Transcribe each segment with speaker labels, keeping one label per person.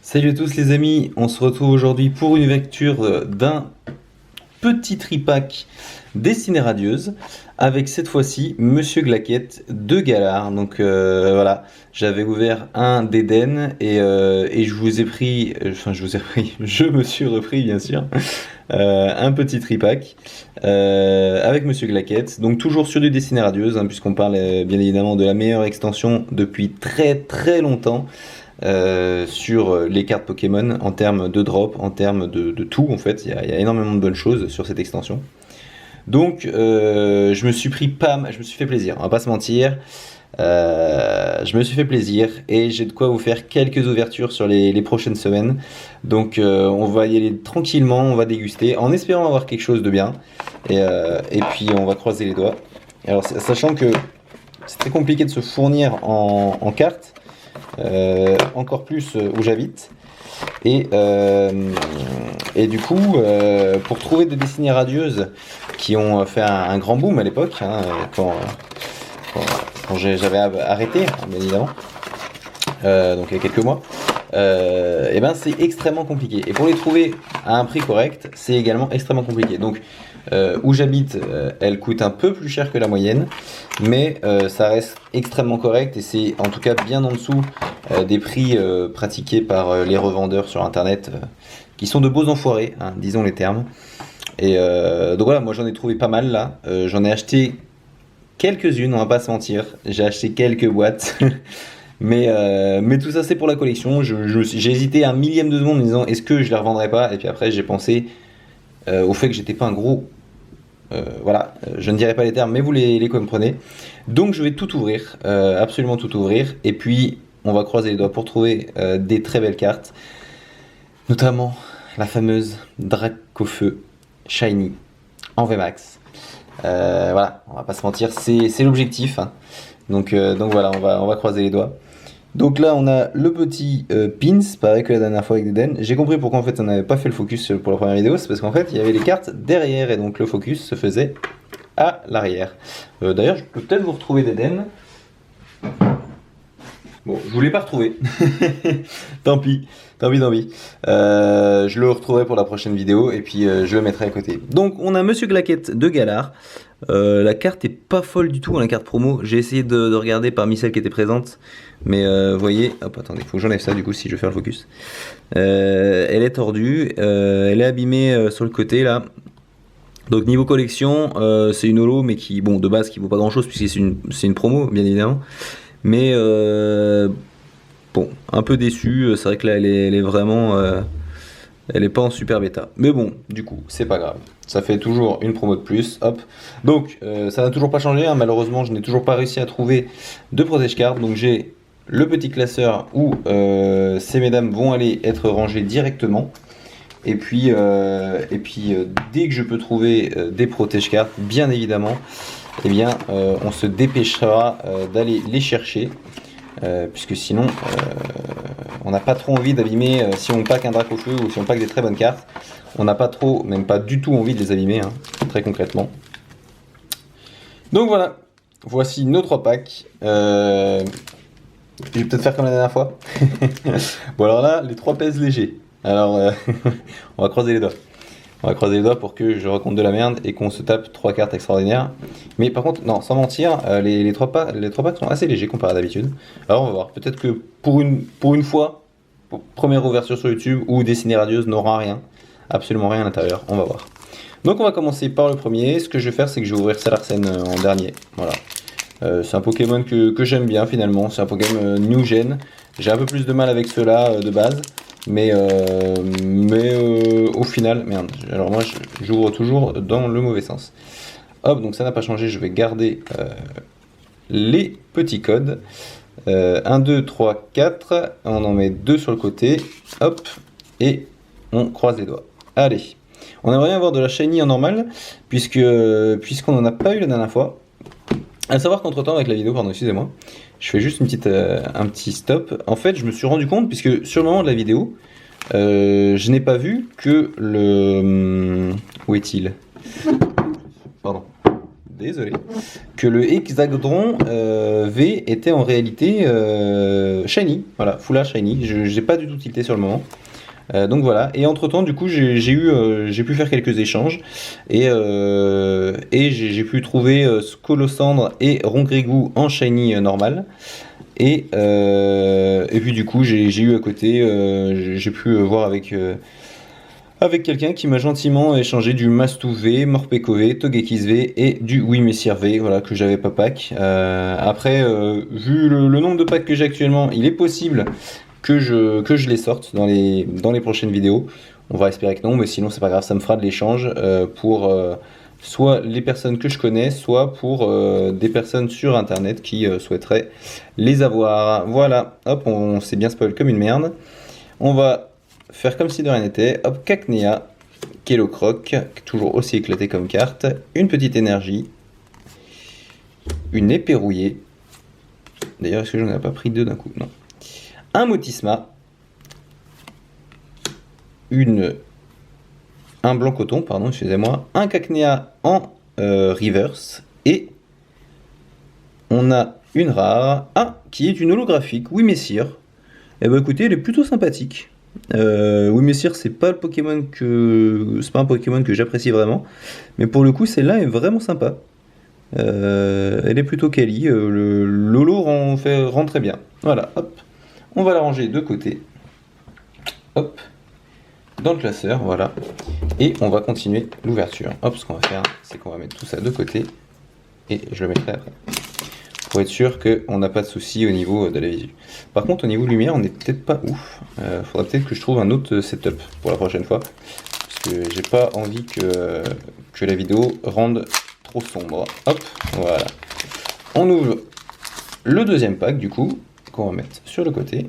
Speaker 1: Salut à tous les amis, on se retrouve aujourd'hui pour une lecture d'un petit tripack dessiné radieuse avec cette fois-ci Monsieur Glaquette de Galard. Donc voilà, j'avais ouvert un d'Eden et je vous ai pris, je me suis repris bien sûr un petit tripack avec Monsieur Glaquette. Donc toujours sur du dessiné radieuse puisqu'on parle bien évidemment de la meilleure extension depuis très très longtemps. Sur les cartes Pokémon en termes de drop, en termes de tout en fait, il y a énormément de bonnes choses sur cette extension. Donc je me suis fait plaisir, on va pas se mentir. Je me suis fait plaisir et j'ai de quoi vous faire quelques ouvertures sur les prochaines semaines. Donc on va y aller tranquillement, on va déguster en espérant avoir quelque chose de bien. Et puis on va croiser les doigts. Alors sachant que c'est très compliqué de se fournir en cartes. Encore plus où j'habite et du coup pour trouver des dessinées radieuses qui ont fait un grand boom à l'époque quand j'avais arrêté bien évidemment donc il y a quelques mois et ben c'est extrêmement compliqué et pour les trouver à un prix correct c'est également extrêmement compliqué. Donc où j'habite, elle coûte un peu plus cher que la moyenne, mais ça reste extrêmement correct et c'est en tout cas bien en dessous des prix pratiqués par les revendeurs sur internet qui sont de beaux enfoirés, disons les termes. Et donc voilà, moi j'en ai trouvé pas mal là, j'en ai acheté quelques-unes, on va pas se mentir, j'ai acheté quelques boîtes. Mais tout ça c'est pour la collection. J'ai hésité un millième de seconde en me disant est-ce que je les revendrais pas, et puis après j'ai pensé au fait que j'étais pas un gros voilà, je ne dirai pas les termes mais vous les comprenez. Donc je vais tout ouvrir, absolument tout ouvrir, et puis on va croiser les doigts pour trouver des très belles cartes, notamment la fameuse Dracofeu Shiny en VMAX. Voilà, on va pas se mentir, c'est l'objectif. Donc voilà, on va croiser les doigts. Donc là on a le petit pins, pareil que la dernière fois avec Eden. J'ai compris pourquoi en fait on n'avait pas fait le focus pour la première vidéo, c'est parce qu'en fait il y avait les cartes derrière et donc le focus se faisait à l'arrière. D'ailleurs je peux peut-être vous retrouver d'Eden. Bon, je voulais pas retrouver. Tant pis. Je le retrouverai pour la prochaine vidéo et puis je le mettrai à côté. Donc on a Monsieur Glaquette de Galard. La carte est pas folle du tout, la carte promo. J'ai essayé de regarder parmi celles qui étaient présentes, mais vous voyez, hop, attendez, faut que j'enlève ça du coup si je veux faire le focus. Elle est tordue, elle est abîmée sur le côté là. Donc niveau collection, c'est une holo, mais qui, bon, de base, qui vaut pas grand chose puisque c'est une promo, bien évidemment. Mais bon, un peu déçu. C'est vrai que là, elle est vraiment, elle est pas en super bêta. Mais bon, du coup, c'est pas grave. Ça fait toujours une promo de plus, hop. Donc, ça n'a toujours pas changé, malheureusement, je n'ai toujours pas réussi à trouver de protège carte. Donc, j'ai le petit classeur où ces mesdames vont aller être rangées directement. Et puis, dès que je peux trouver des protège cartes, bien évidemment, eh bien, on se dépêchera d'aller les chercher. Puisque sinon on n'a pas trop envie d'abîmer, si on pack un Dracofeu ou si on pack des très bonnes cartes, on n'a pas trop, même pas du tout envie de les abîmer, très concrètement. Donc voilà, voici nos 3 packs. Je vais peut-être faire comme la dernière fois. Bon alors là, les 3 pèsent léger. Alors on va croiser les doigts. On va croiser les doigts pour que je raconte de la merde et qu'on se tape 3 cartes extraordinaires. Mais par contre, non, sans mentir, les 3 packs sont assez légers comparé à d'habitude. Alors on va voir, peut-être que pour une fois, première ouverture sur YouTube, où Dessiné Radieuse n'aura rien, absolument rien à l'intérieur, on va voir. Donc on va commencer par le premier. Ce que je vais faire, c'est que je vais ouvrir Salarsen en dernier. Voilà. C'est un Pokémon que j'aime bien finalement, c'est un Pokémon new gen. J'ai un peu plus de mal avec ceux-là de base. Mais au final, merde, alors moi j'ouvre toujours dans le mauvais sens. Hop, donc ça n'a pas changé, je vais garder les petits codes. 1, 2, 3, 4, on en met 2 sur le côté, hop, et on croise les doigts. Allez, on aimerait bien avoir de la shiny en normal, puisqu'on n'en a pas eu la dernière fois. À savoir qu'entre temps avec la vidéo, pardon, excusez-moi, je fais juste un petit stop. En fait, je me suis rendu compte, puisque sur le moment de la vidéo, je n'ai pas vu que le... Où est-il? Pardon. désolé, que le Hexagdron V était en réalité shiny, voilà, full art shiny. Je n'ai pas du tout tilté sur le moment. Donc voilà, et entre temps du coup j'ai pu faire quelques échanges et j'ai pu trouver Scolosandre et Rongrégou en shiny normal et puis du coup j'ai eu à côté, j'ai pu voir avec quelqu'un qui m'a gentiment échangé du Mastou V, Morpeko V, Togekiss V et du Wimessir V, voilà, que j'avais pas pack. Après, vu le nombre de packs que j'ai actuellement, il est possible que je les sorte dans les prochaines vidéos. On va espérer que non, mais sinon c'est pas grave, ça me fera de l'échange pour soit les personnes que je connais, soit pour des personnes sur internet qui souhaiteraient les avoir. Voilà, hop, on s'est bien spoil comme une merde. On va faire comme si de rien n'était. Hop, Cacnea, Kellocroc, toujours aussi éclaté comme carte. Une petite énergie. Une épée rouillée. D'ailleurs, est-ce que j'en ai pas pris deux d'un coup? Non. Un Motisma. Un blanc coton, pardon, excusez-moi. Un Cacnea en reverse. Et on a une rare. Ah, qui est une holographique. Oui, messire. Eh ben écoutez, elle est plutôt sympathique. Oui, messire, c'est pas un Pokémon que j'apprécie vraiment, mais pour le coup, celle-là est vraiment sympa. Elle est plutôt quali. Le Lolo rend très bien. Voilà, hop. On va la ranger de côté. Hop. Dans le classeur, voilà. Et on va continuer l'ouverture. Hop, ce qu'on va faire, c'est qu'on va mettre tout ça de côté. Et je le mettrai après. Pour être sûr qu'on n'a pas de soucis au niveau de la visu. Par contre, au niveau lumière, on n'est peut-être pas ouf. Faudra peut-être que je trouve un autre setup pour la prochaine fois. Parce que j'ai pas envie que la vidéo rende trop sombre. Hop, voilà. On ouvre le deuxième pack, du coup, qu'on va mettre sur le côté.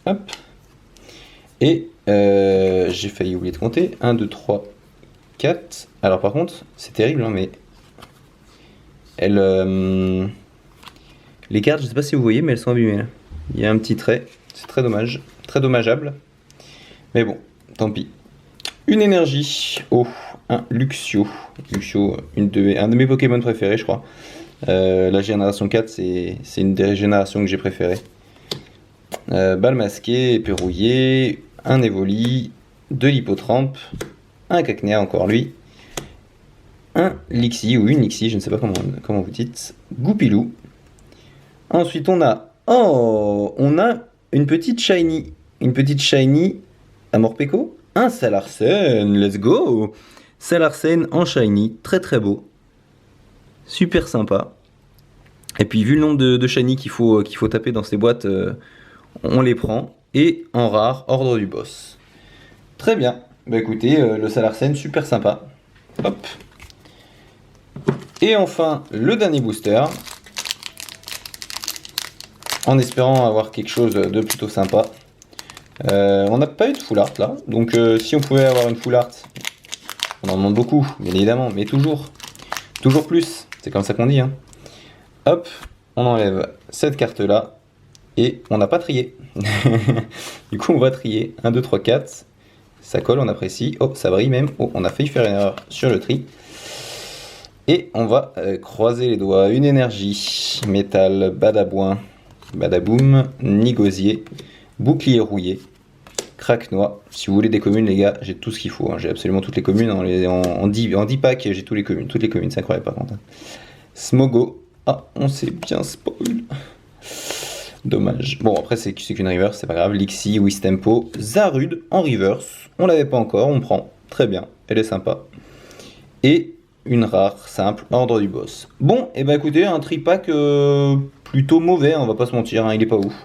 Speaker 1: Hop. Et j'ai failli oublier de compter. 1, 2, 3, 4. Alors par contre, c'est terrible, hein, mais... Les cartes, je sais pas si vous voyez, mais elles sont abîmées là. Il y a un petit trait, c'est très dommage, très dommageable. Mais bon, tant pis. Une énergie, un Luxio. Luxio, un de mes Pokémon préférés, je crois. La génération 4, c'est une des générations que j'ai préférées. Balle masquée, épée rouillée, un Evoli, 2 Lippotrampe, un Cacnea, encore lui, un Lixie, ou une Lixie, je ne sais pas comment vous dites, Goupilou. Ensuite, on a une petite shiny à Morpeko, un Salarsen, let's go. Salarsen en shiny, très très beau, super sympa. Et puis vu le nombre de shiny qu'il faut taper dans ces boîtes, on les prend. Et en rare, ordre du boss. Très bien. Bah écoutez, le Salarsen, super sympa. Hop. Et enfin, le dernier booster. En espérant avoir quelque chose de plutôt sympa. On n'a pas eu de full art là. Donc si on pouvait avoir une full art, on en demande beaucoup, bien évidemment. Mais toujours plus. C'est comme ça qu'on dit. Hein. Hop, on enlève cette carte là. Et on n'a pas trié. Du coup, on va trier. 1, 2, 3, 4. Ça colle, on apprécie. Oh, ça brille même. Oh, on a failli faire une erreur sur le tri. Et on va croiser les doigts. Une énergie. Métal, Badabouin, Badaboum, Nigosier, Bouclier rouillé, Craquenois. Si vous voulez des communes, les gars, j'ai tout ce qu'il faut. Hein. J'ai absolument toutes les communes. En 10 packs, j'ai toutes les communes. Toutes les communes, c'est incroyable par contre. Hein. Smogo. Ah, on s'est bien spoil. Dommage. Bon, après, c'est qu'une reverse, c'est pas grave. Lixie, Wistempo, Zarude en reverse. On l'avait pas encore, on prend. Très bien, elle est sympa. Et une rare, simple, ordre du boss. Bon, et bah écoutez, un tripack plutôt mauvais, hein, on va pas se mentir, hein, il est pas ouf.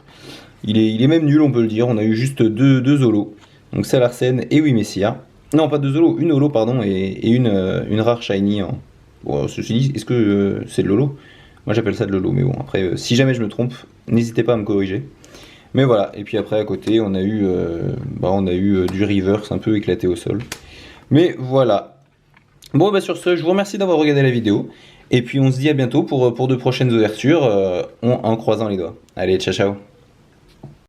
Speaker 1: Il est même nul, on peut le dire. On a eu juste deux holos. Donc Salarsen et Wimessir. Non, pas deux holos, une holo, pardon, et une rare shiny. Hein. Bon, ceci dit, est-ce que c'est de l'holo? Moi j'appelle ça de l'holo, mais bon, après, si jamais je me trompe, n'hésitez pas à me corriger. Mais voilà, et puis après à côté, on a eu du reverse un peu éclaté au sol. Mais voilà. Bon, bah sur ce, je vous remercie d'avoir regardé la vidéo. Et puis on se dit à bientôt pour de prochaines ouvertures en croisant les doigts. Allez, ciao ciao.